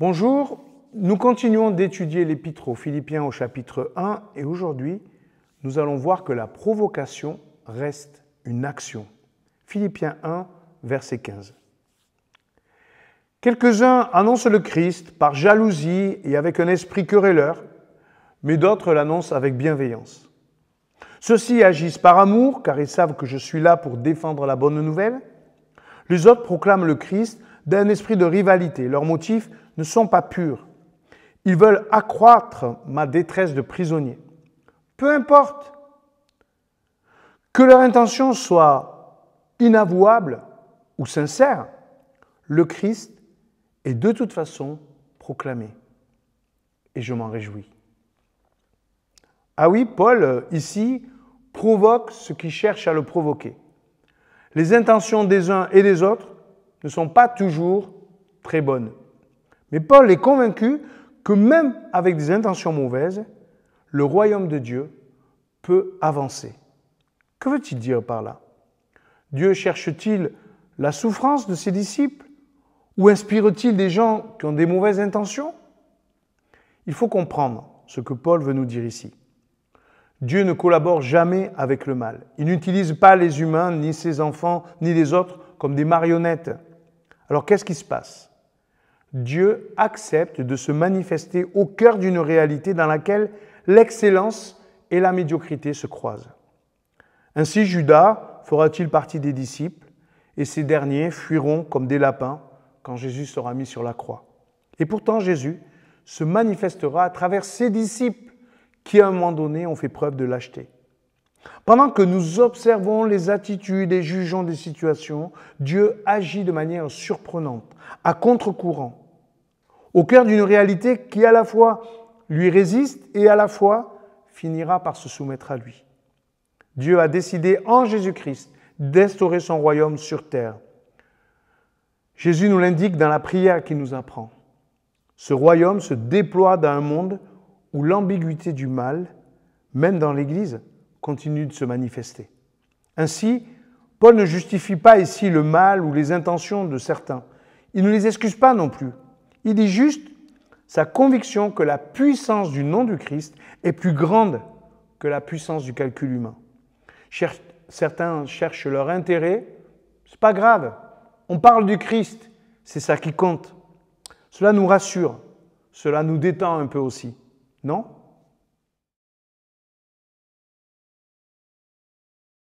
Bonjour, nous continuons d'étudier l'Épître aux Philippiens au chapitre 1 et aujourd'hui, nous allons voir que la provocation reste une action. Philippiens 1, verset 15. Quelques-uns annoncent le Christ par jalousie et avec un esprit querelleur, mais d'autres l'annoncent avec bienveillance. Ceux-ci agissent par amour, car ils savent que je suis là pour défendre la bonne nouvelle. Les autres proclament le Christ d'un esprit de rivalité. Leurs motifs ne sont pas purs. Ils veulent accroître ma détresse de prisonnier. Peu importe que leur intention soit inavouable ou sincère, le Christ est de toute façon proclamé. Et je m'en réjouis. Ah oui, Paul, ici, provoque ce qui cherche à le provoquer. Les intentions des uns et des autres ne sont pas toujours très bonnes. Mais Paul est convaincu que même avec des intentions mauvaises, le royaume de Dieu peut avancer. Que veut-il dire par là? Dieu cherche-t-il la souffrance de ses disciples ou inspire-t-il des gens qui ont des mauvaises intentions? Il faut comprendre ce que Paul veut nous dire ici. Dieu ne collabore jamais avec le mal. Il n'utilise pas les humains, ni ses enfants, ni les autres comme des marionnettes. Alors qu'est-ce qui se passe? Dieu accepte de se manifester au cœur d'une réalité dans laquelle l'excellence et la médiocrité se croisent. Ainsi, Judas fera-t-il partie des disciples et ces derniers fuiront comme des lapins quand Jésus sera mis sur la croix. Et pourtant, Jésus se manifestera à travers ses disciples qui, à un moment donné, ont fait preuve de lâcheté. Pendant que nous observons les attitudes et jugeons des situations, Dieu agit de manière surprenante, à contre-courant, au cœur d'une réalité qui à la fois lui résiste et à la fois finira par se soumettre à lui. Dieu a décidé en Jésus-Christ d'instaurer son royaume sur terre. Jésus nous l'indique dans la prière qu'il nous apprend. Ce royaume se déploie dans un monde où l'ambiguïté du mal, même dans l'Église, continue de se manifester. Ainsi, Paul ne justifie pas ici le mal ou les intentions de certains. Il ne les excuse pas non plus. Il dit juste sa conviction que la puissance du nom du Christ est plus grande que la puissance du calcul humain. Certains cherchent leur intérêt, c'est pas grave. On parle du Christ, c'est ça qui compte. Cela nous rassure, cela nous détend un peu aussi. Non?